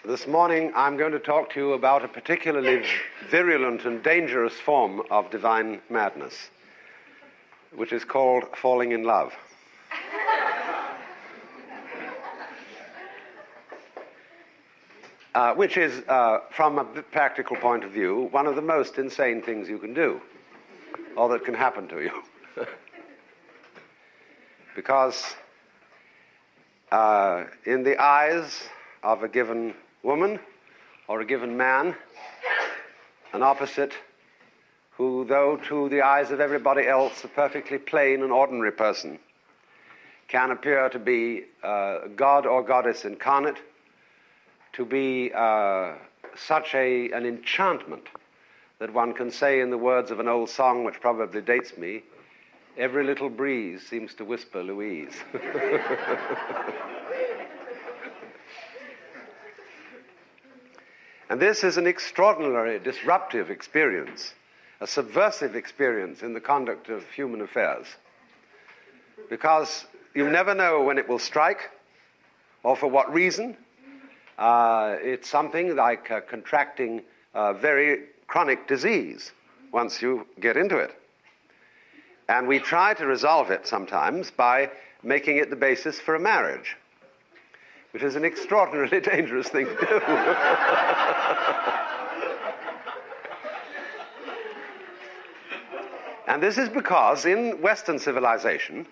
This morning I'm going to talk to you about a particularly virulent and dangerous form of divine madness, which is called falling in love. Which is, from a practical point of view, one of the most insane things you can do, or that can happen to you. Because in the eyes of a given woman or a given man, an opposite who, though to the eyes of everybody else a perfectly plain and ordinary person, can appear to be God or goddess incarnate, to be such an enchantment that one can say, in the words of an old song which probably dates me, every little breeze seems to whisper Louise. And this is an extraordinary disruptive experience, a subversive experience in the conduct of human affairs, because you never know when it will strike or for what reason. It's something like contracting a very chronic disease once you get into it. And we try to resolve it sometimes by making it the basis for a marriage, which is an extraordinarily dangerous thing to do. And this is because in Western civilization,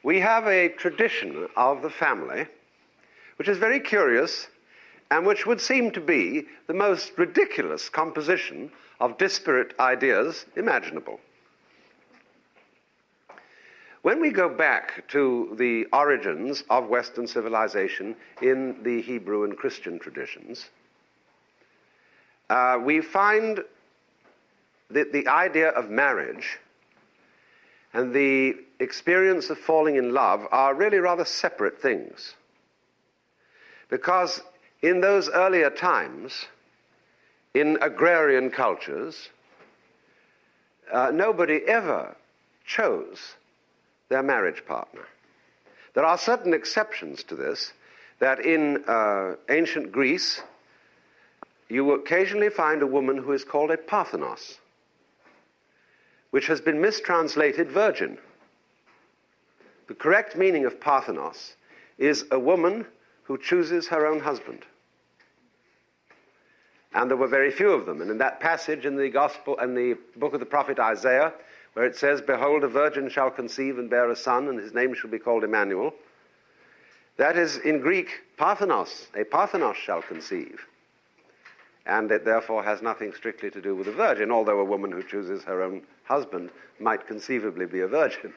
we have a tradition of the family which is very curious and which would seem to be the most ridiculous composition of disparate ideas imaginable. When we go back to the origins of Western civilization in the Hebrew and Christian traditions, we find that the idea of marriage and the experience of falling in love are really rather separate things. Because in those earlier times, in agrarian cultures, nobody ever chose their marriage partner. There are certain exceptions to this, that in ancient Greece, you will occasionally find a woman who is called a Parthenos, which has been mistranslated virgin. The correct meaning of Parthenos is a woman who chooses her own husband. And there were very few of them. And in that passage in the Gospel and the book of the prophet Isaiah, where it says, "Behold, a virgin shall conceive and bear a son, and his name shall be called Emmanuel," that is in Greek Parthenos. A Parthenos shall conceive. And it therefore has nothing strictly to do with a virgin, although a woman who chooses her own husband might conceivably be a virgin.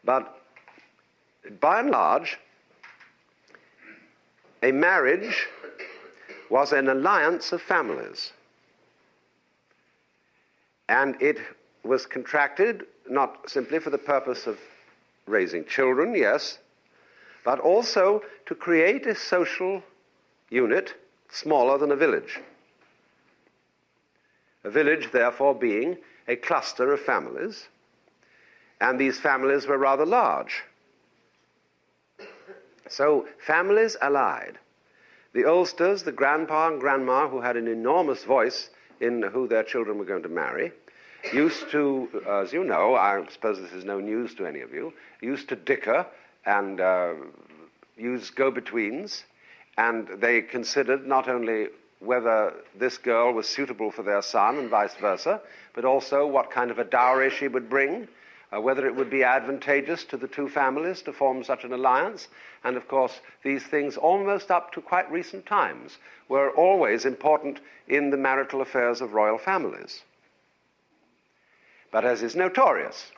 But by and large, a marriage was an alliance of families. And it was contracted not simply for the purpose of raising children, yes, but also to create a social unit smaller than a village. A village, therefore, being a cluster of families, and these families were rather large. So families allied. The oldsters, the grandpa and grandma, who had an enormous voice in who their children were going to marry, used to, as you know, I suppose this is no news to any of you, used to dicker and use go-betweens, and they considered not only whether this girl was suitable for their son and vice versa, but also what kind of a dowry she would bring, whether it would be advantageous to the two families to form such an alliance. And of course, these things, almost up to quite recent times, were always important in the marital affairs of royal families. But as is notorious,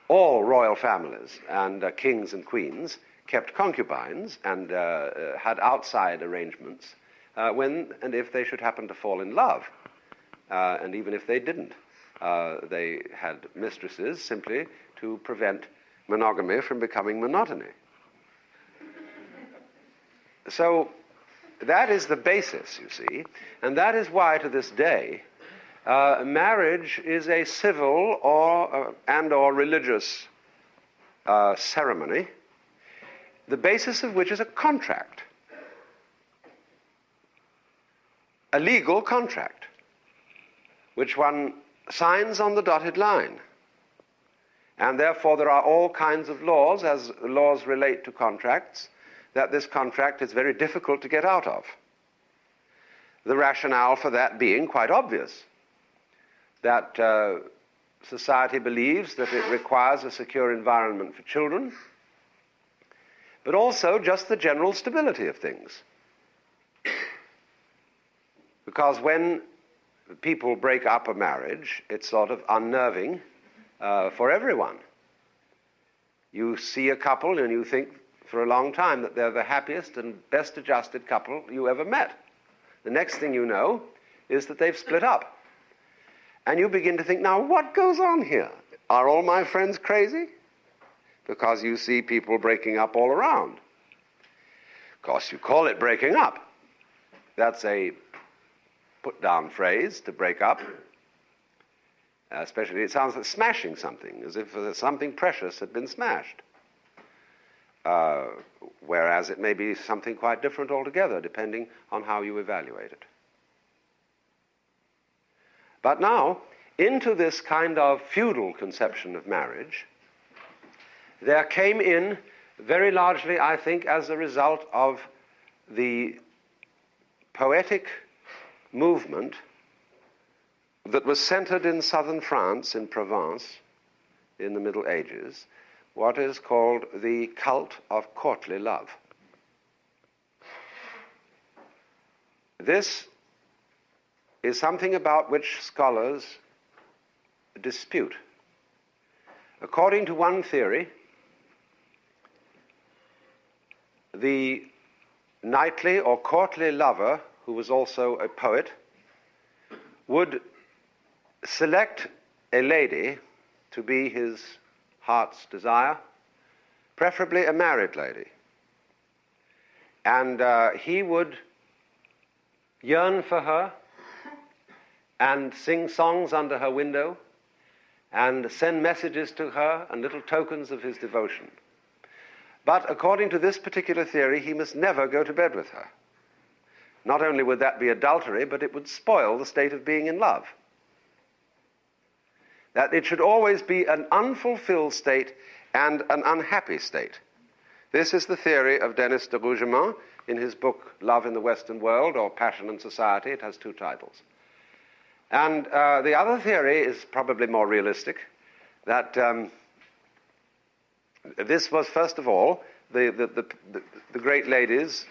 all royal families and kings and queens kept concubines and had outside arrangements when and if they should happen to fall in love. And even if they didn't, they had mistresses simply to prevent monogamy from becoming monotony. So that is the basis, you see, and that is why to this day marriage is a civil or religious ceremony, the basis of which is a contract a legal contract, which one signs on the dotted line. And therefore there are all kinds of laws, as laws relate to contracts, that this contract is very difficult to get out of. The rationale for that being quite obvious, that society believes that it requires a secure environment for children, but also just the general stability of things. Because when people break up a marriage, it's sort of unnerving for everyone. You see a couple and you think for a long time that they're the happiest and best adjusted couple you ever met. The next thing you know is that they've split up. And you begin to think, now what goes on here? Are all my friends crazy? Because you see people breaking up all around. Of course, you call it breaking up. That's a put-down phrase, to break up. Especially, it sounds like smashing something, as if something precious had been smashed. Whereas it may be something quite different altogether, depending on how you evaluate it. But now, into this kind of feudal conception of marriage, there came in, very largely, I think, as a result of the poetic movement that was centered in southern France, in Provence, in the Middle Ages, what is called the cult of courtly love. This is something about which scholars dispute. According to one theory, the knightly or courtly lover, who was also a poet, would select a lady to be his heart's desire, preferably a married lady. And he would yearn for her and sing songs under her window and send messages to her and little tokens of his devotion. But according to this particular theory, he must never go to bed with her. Not only would that be adultery, but it would spoil the state of being in love. That it should always be an unfulfilled state and an unhappy state. This is the theory of Denis de Rougemont in his book Love in the Western World, or Passion and Society. It has two titles. And the other theory is probably more realistic, that this was, first of all, the great ladies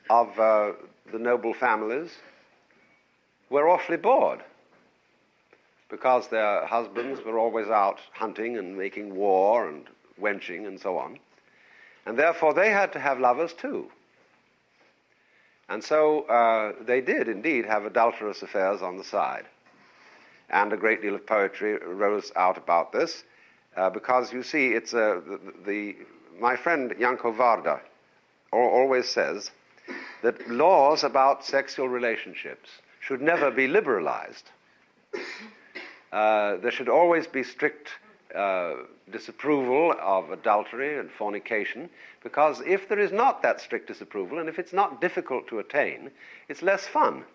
of the noble families were awfully bored, because their husbands were always out hunting and making war and wenching and so on. And therefore they had to have lovers too. And so they did indeed have adulterous affairs on the side. And a great deal of poetry arose out about this, because you see, it's my friend Janko Varda always says that laws about sexual relationships should never be liberalized. There should always be strict disapproval of adultery and fornication, because if there is not that strict disapproval, and if it's not difficult to attain, it's less fun.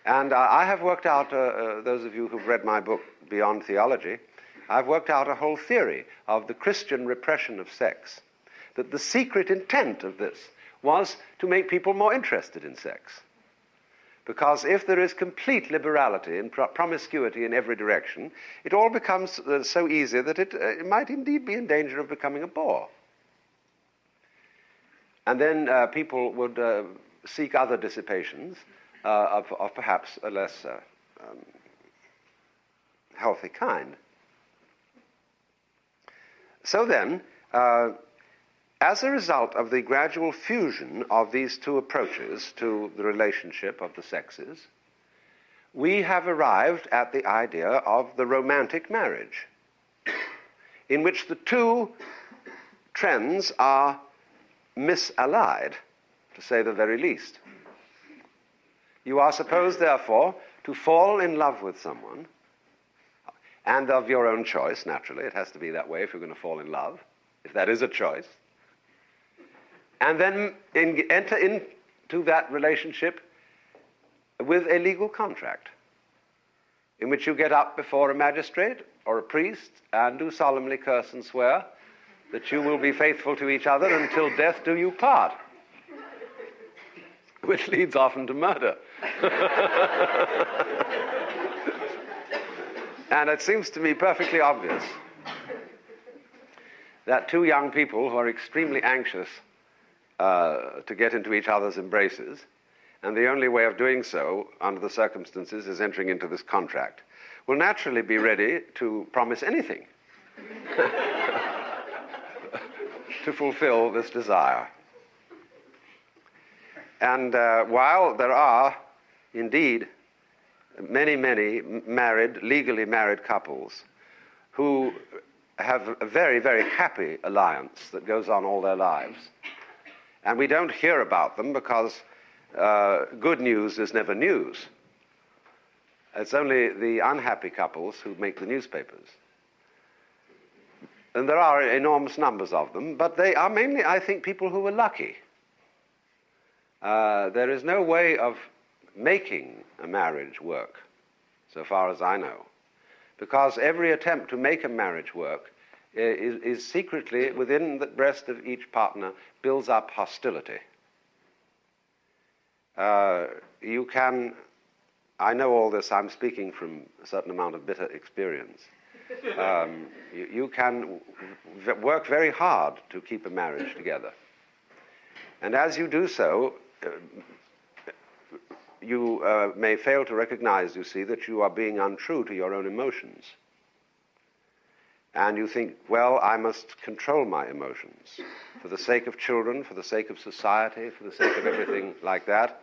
And I have worked out, those of you who've read my book, Beyond Theology, I've worked out a whole theory of the Christian repression of sex, that the secret intent of this was to make people more interested in sex. Because if there is complete liberality and promiscuity in every direction, it all becomes so easy that it might indeed be in danger of becoming a bore. And then people would seek other dissipations of perhaps a less healthy kind. So then, as a result of the gradual fusion of these two approaches to the relationship of the sexes, we have arrived at the idea of the romantic marriage, in which the two trends are misallied, to say the very least. You are supposed, therefore, to fall in love with someone, and of your own choice, naturally. It has to be that way if you're going to fall in love, if that is a choice. And then enter into to that relationship with a legal contract in which you get up before a magistrate or a priest and do solemnly curse and swear that you will be faithful to each other until death do you part, which leads often to murder. And it seems to me perfectly obvious that two young people who are extremely anxious to get into each other's embraces, and the only way of doing so under the circumstances is entering into this contract, will naturally be ready to promise anything to fulfill this desire. And while there are indeed many legally married couples who have a very, very happy alliance that goes on all their lives, and we don't hear about them because good news is never news. It's only the unhappy couples who make the newspapers. And there are enormous numbers of them, but they are mainly, I think, people who are lucky. There is no way of making a marriage work, so far as I know, because every attempt to make a marriage work is secretly, within the breast of each partner, builds up hostility. I know all this, I'm speaking from a certain amount of bitter experience. You can work very hard to keep a marriage together. And as you do so, you may fail to recognize, you see, that you are being untrue to your own emotions. And you think, well, I must control my emotions for the sake of children, for the sake of society, for the sake of everything like that.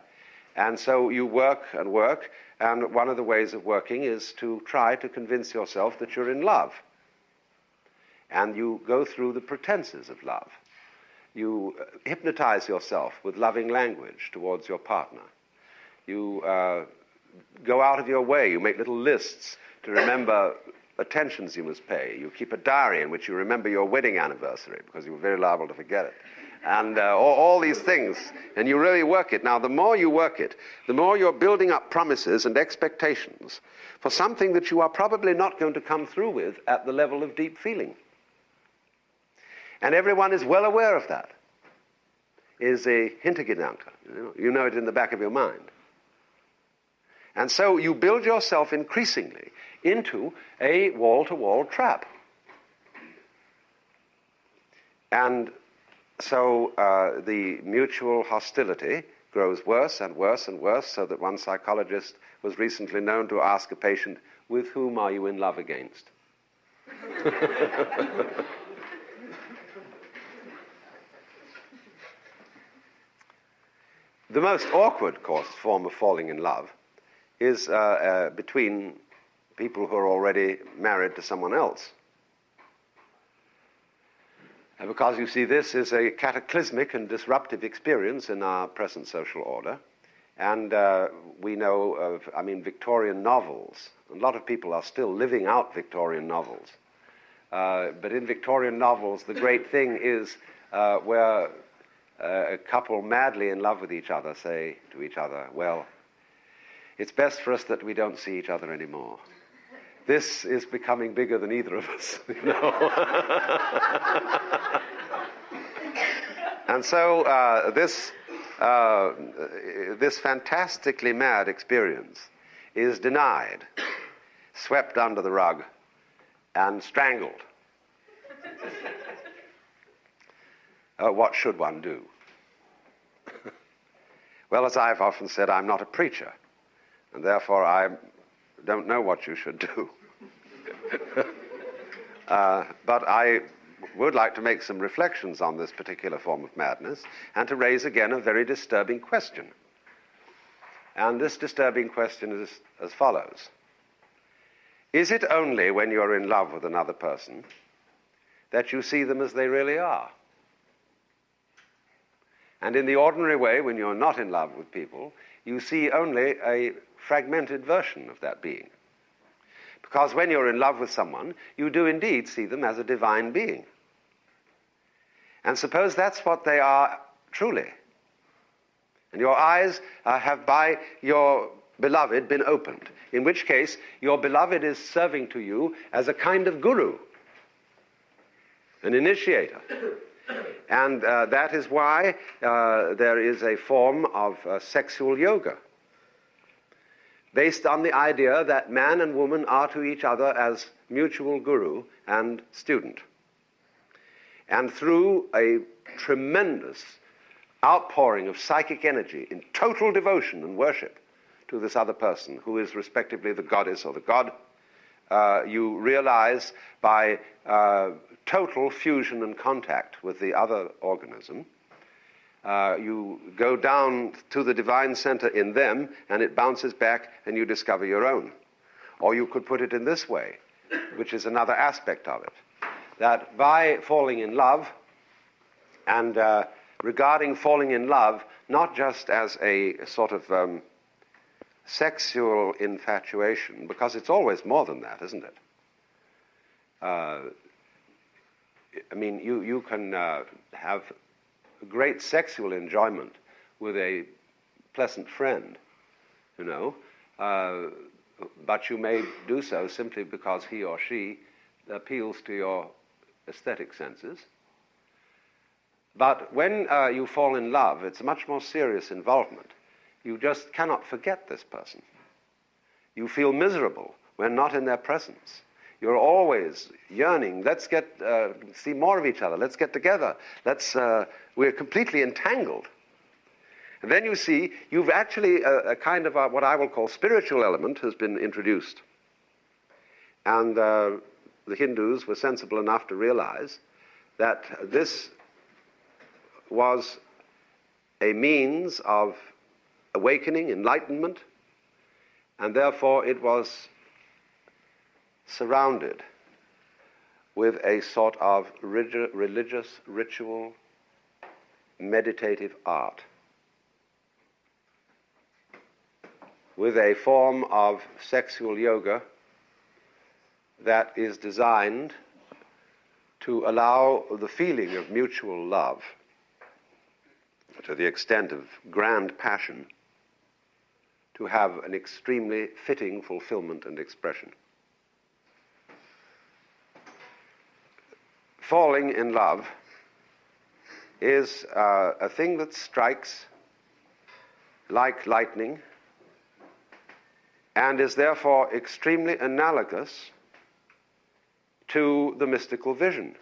And so you work, and one of the ways of working is to try to convince yourself that you're in love. And you go through the pretenses of love. You hypnotize yourself with loving language towards your partner. You go out of your way. You make little lists to remember attentions you must pay. You keep a diary in which you remember your wedding anniversary because you were very liable to forget it. And all these things. And you really work it. Now, the more you work it, the more you're building up promises and expectations for something that you are probably not going to come through with at the level of deep feeling. And everyone is well aware of that. Is a Hintergedanke. You know it in the back of your mind. And so you build yourself increasingly into a wall-to-wall trap. And so the mutual hostility grows worse and worse and worse, so that one psychologist was recently known to ask a patient, with whom are you in love against? The most awkward, of course, form of falling in love is between people who are already married to someone else. Because, you see, this is a cataclysmic and disruptive experience in our present social order. And we know of, Victorian novels. A lot of people are still living out Victorian novels. But in Victorian novels, the great thing is where a couple madly in love with each other say to each other, well, it's best for us that we don't see each other anymore. This is becoming bigger than either of us, you know. And so this fantastically mad experience is denied, swept under the rug, and strangled. What should one do? Well, as I've often said, I'm not a preacher, and therefore I don't know what you should do. But I would like to make some reflections on this particular form of madness and to raise again a very disturbing question. And this disturbing question is as follows. Is it only when you're in love with another person that you see them as they really are? And in the ordinary way, when you're not in love with people, you see only a fragmented version of that being. Because when you're in love with someone, you do indeed see them as a divine being. And suppose that's what they are truly. And your eyes have by your beloved been opened, in which case your beloved is serving to you as a kind of guru, an initiator. And that is why there is a form of sexual yoga, based on the idea that man and woman are to each other as mutual guru and student. And through a tremendous outpouring of psychic energy in total devotion and worship to this other person, who is respectively the goddess or the god, you realize by total fusion and contact with the other organism, you go down to the divine center in them, and it bounces back, and you discover your own. Or you could put it in this way, which is another aspect of it, that by falling in love, and regarding falling in love not just as a sort of sexual infatuation, because it's always more than that, isn't it? I mean, you can have great sexual enjoyment with a pleasant friend, you know, but you may do so simply because he or she appeals to your aesthetic senses. But when you fall in love, it's a much more serious involvement. You just cannot forget this person. You feel miserable when not in their presence. You're always yearning, let's get see more of each other, let's get together, we're completely entangled. And then you see, you've actually a kind of what I will call spiritual element has been introduced. And the Hindus were sensible enough to realize that this was a means of awakening, enlightenment, and therefore it was surrounded with a sort of religious, ritual, meditative art, with a form of sexual yoga that is designed to allow the feeling of mutual love, to the extent of grand passion, to have an extremely fitting fulfillment and expression. Falling in love is a thing that strikes like lightning and is therefore extremely analogous to the mystical vision.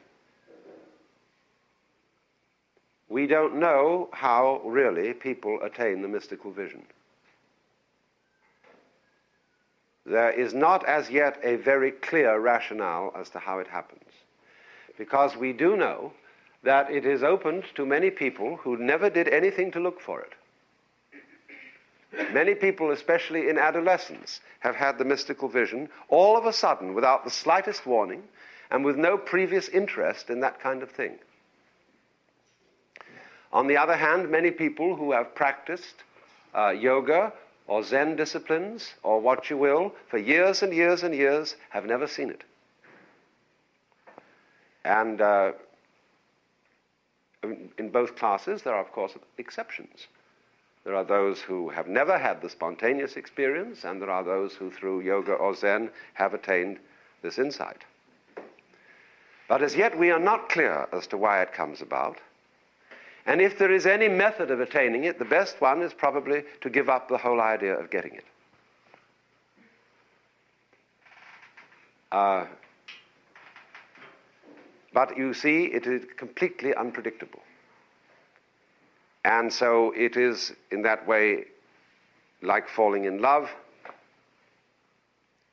We don't know how really people attain the mystical vision. There is not as yet a very clear rationale as to how it happens, because we do know that it is opened to many people who never did anything to look for it. Many people, especially in adolescence, have had the mystical vision all of a sudden without the slightest warning and with no previous interest in that kind of thing. On the other hand, many people who have practiced yoga or Zen disciplines or what you will for years and years and years have never seen it. And in both classes, there are, of course, exceptions. There are those who have never had the spontaneous experience, and there are those who, through yoga or Zen, have attained this insight. But as yet, we are not clear as to why it comes about. And if there is any method of attaining it, the best one is probably to give up the whole idea of getting it. But you see, it is completely unpredictable. And so it is, in that way, like falling in love,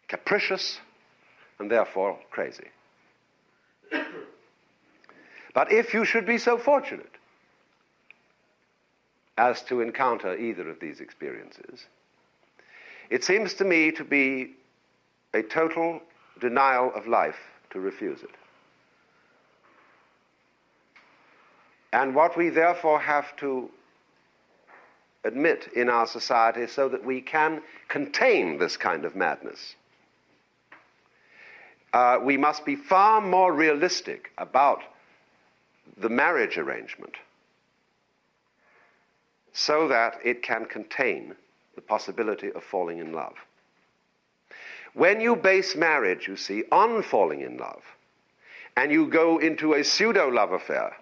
capricious, and therefore crazy. But if you should be so fortunate as to encounter either of these experiences, it seems to me to be a total denial of life to refuse it. And what we therefore have to admit in our society so that we can contain this kind of madness, we must be far more realistic about the marriage arrangement so that it can contain the possibility of falling in love. When you base marriage, you see, on falling in love, and you go into a pseudo-love affair,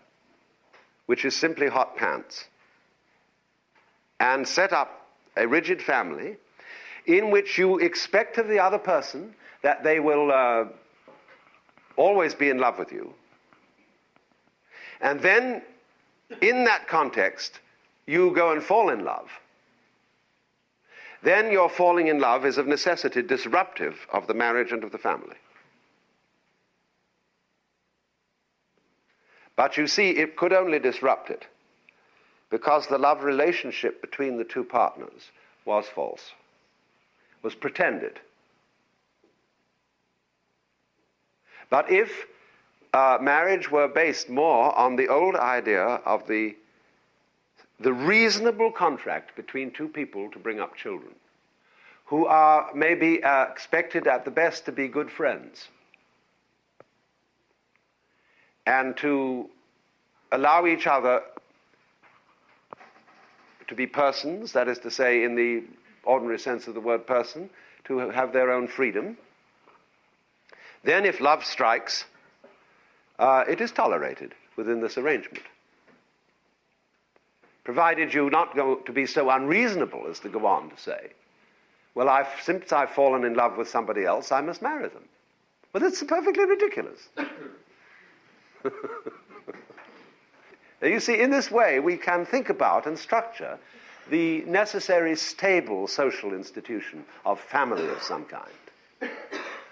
which is simply hot pants, and set up a rigid family in which you expect of the other person that they will always be in love with you, and then in that context you go and fall in love, then your falling in love is of necessity disruptive of the marriage and of the family. But you see, it could only disrupt it because the love relationship between the two partners was false, was pretended. But if marriage were based more on the old idea of the reasonable contract between two people to bring up children, who are maybe expected at the best to be good friends, and to allow each other to be persons, that is to say, in the ordinary sense of the word person, to have their own freedom, then if love strikes, it is tolerated within this arrangement, provided you not go to be so unreasonable as to go on to say, well, since I've fallen in love with somebody else, I must marry them. Well, that's perfectly ridiculous. You see, in this way, we can think about and structure the necessary stable social institution of family of some kind,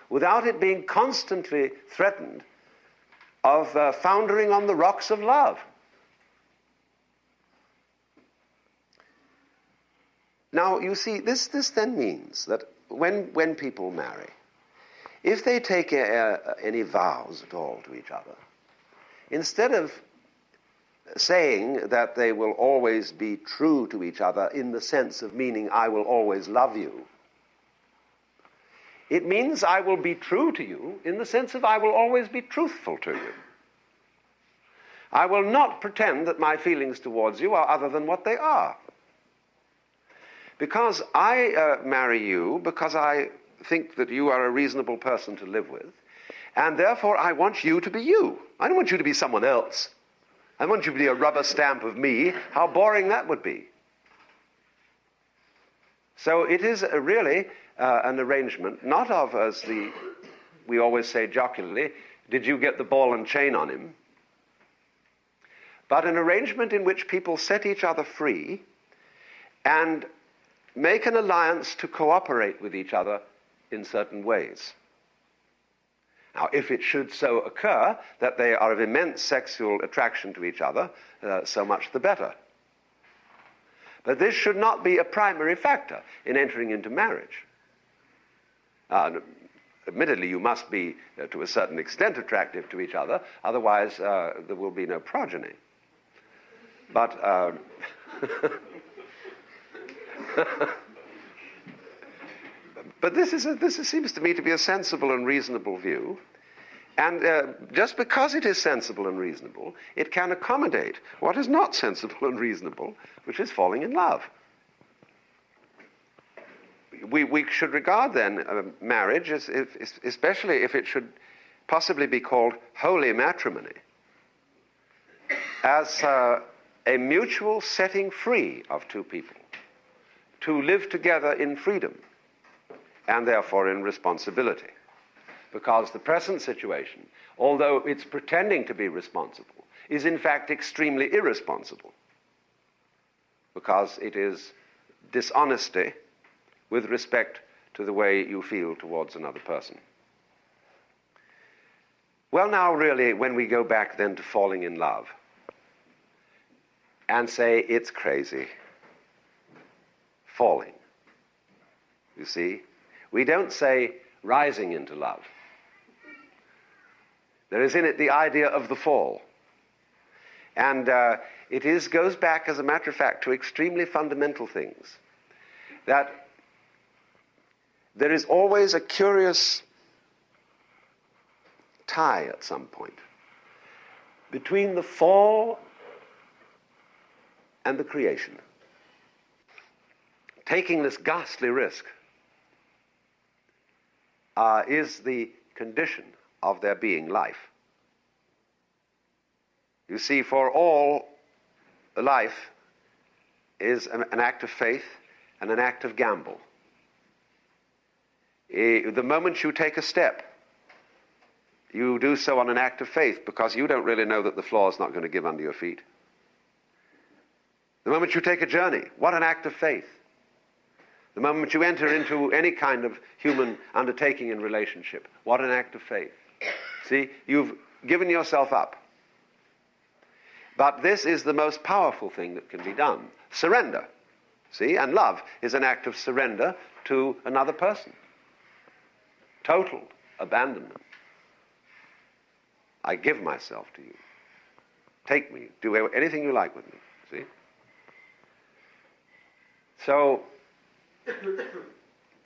without it being constantly threatened of foundering on the rocks of love. Now, you see, this then means that when people marry, if they take any vows at all to each other, instead of saying that they will always be true to each other in the sense of meaning I will always love you, it means I will be true to you in the sense of I will always be truthful to you. I will not pretend that my feelings towards you are other than what they are. Because I marry you because I think that you are a reasonable person to live with, and therefore I want you to be you. I don't want you to be someone else. I want you to be a rubber stamp of me. How boring that would be. So it is really an arrangement, not of, as we always say jocularly, did you get the ball and chain on him? But an arrangement in which people set each other free and make an alliance to cooperate with each other in certain ways. Now, if it should so occur that they are of immense sexual attraction to each other, so much the better. But this should not be a primary factor in entering into marriage. Admittedly, you must be, to a certain extent, attractive to each other, otherwise there will be no progeny. But but this seems to me to be a sensible and reasonable view. And just because it is sensible and reasonable, it can accommodate what is not sensible and reasonable, which is falling in love. We should regard then marriage, especially if it should possibly be called holy matrimony, as a mutual setting free of two people to live together in freedom and therefore in responsibility. Because the present situation, although it's pretending to be responsible, is in fact extremely irresponsible, because it is dishonesty with respect to the way you feel towards another person. Well, now really, when we go back then to falling in love and say it's crazy, falling, you see, we don't say rising into love. There is in it the idea of the fall. And it goes back, as a matter of fact, to extremely fundamental things. That there is always a curious tie at some point between the fall and the creation. taking this ghastly risk is the condition of their being life. You see, for all, life is an act of faith and an act of gamble. The moment you take a step, you do so on an act of faith because you don't really know that the floor is not going to give under your feet. The moment you take a journey, what an act of faith. The moment you enter into any kind of human undertaking in relationship, what an act of faith. See, you've given yourself up. But this is the most powerful thing that can be done. Surrender. See, and love is an act of surrender to another person. Total abandonment. I give myself to you. Take me. Do anything you like with me. See? So,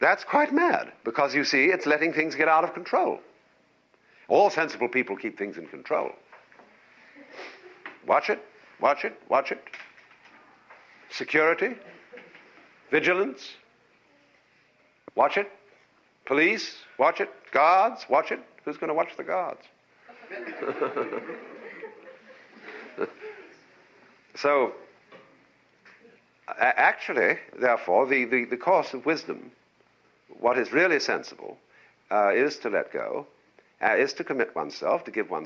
that's quite mad, because you see, it's letting things get out of control. All sensible people keep things in control. Watch it, watch it, watch it. Security, vigilance, watch it. Police, watch it. Guards, watch it. Who's going to watch the guards? So, actually, therefore, the course of wisdom, what is really sensible, is to let go, is to commit oneself, to give oneself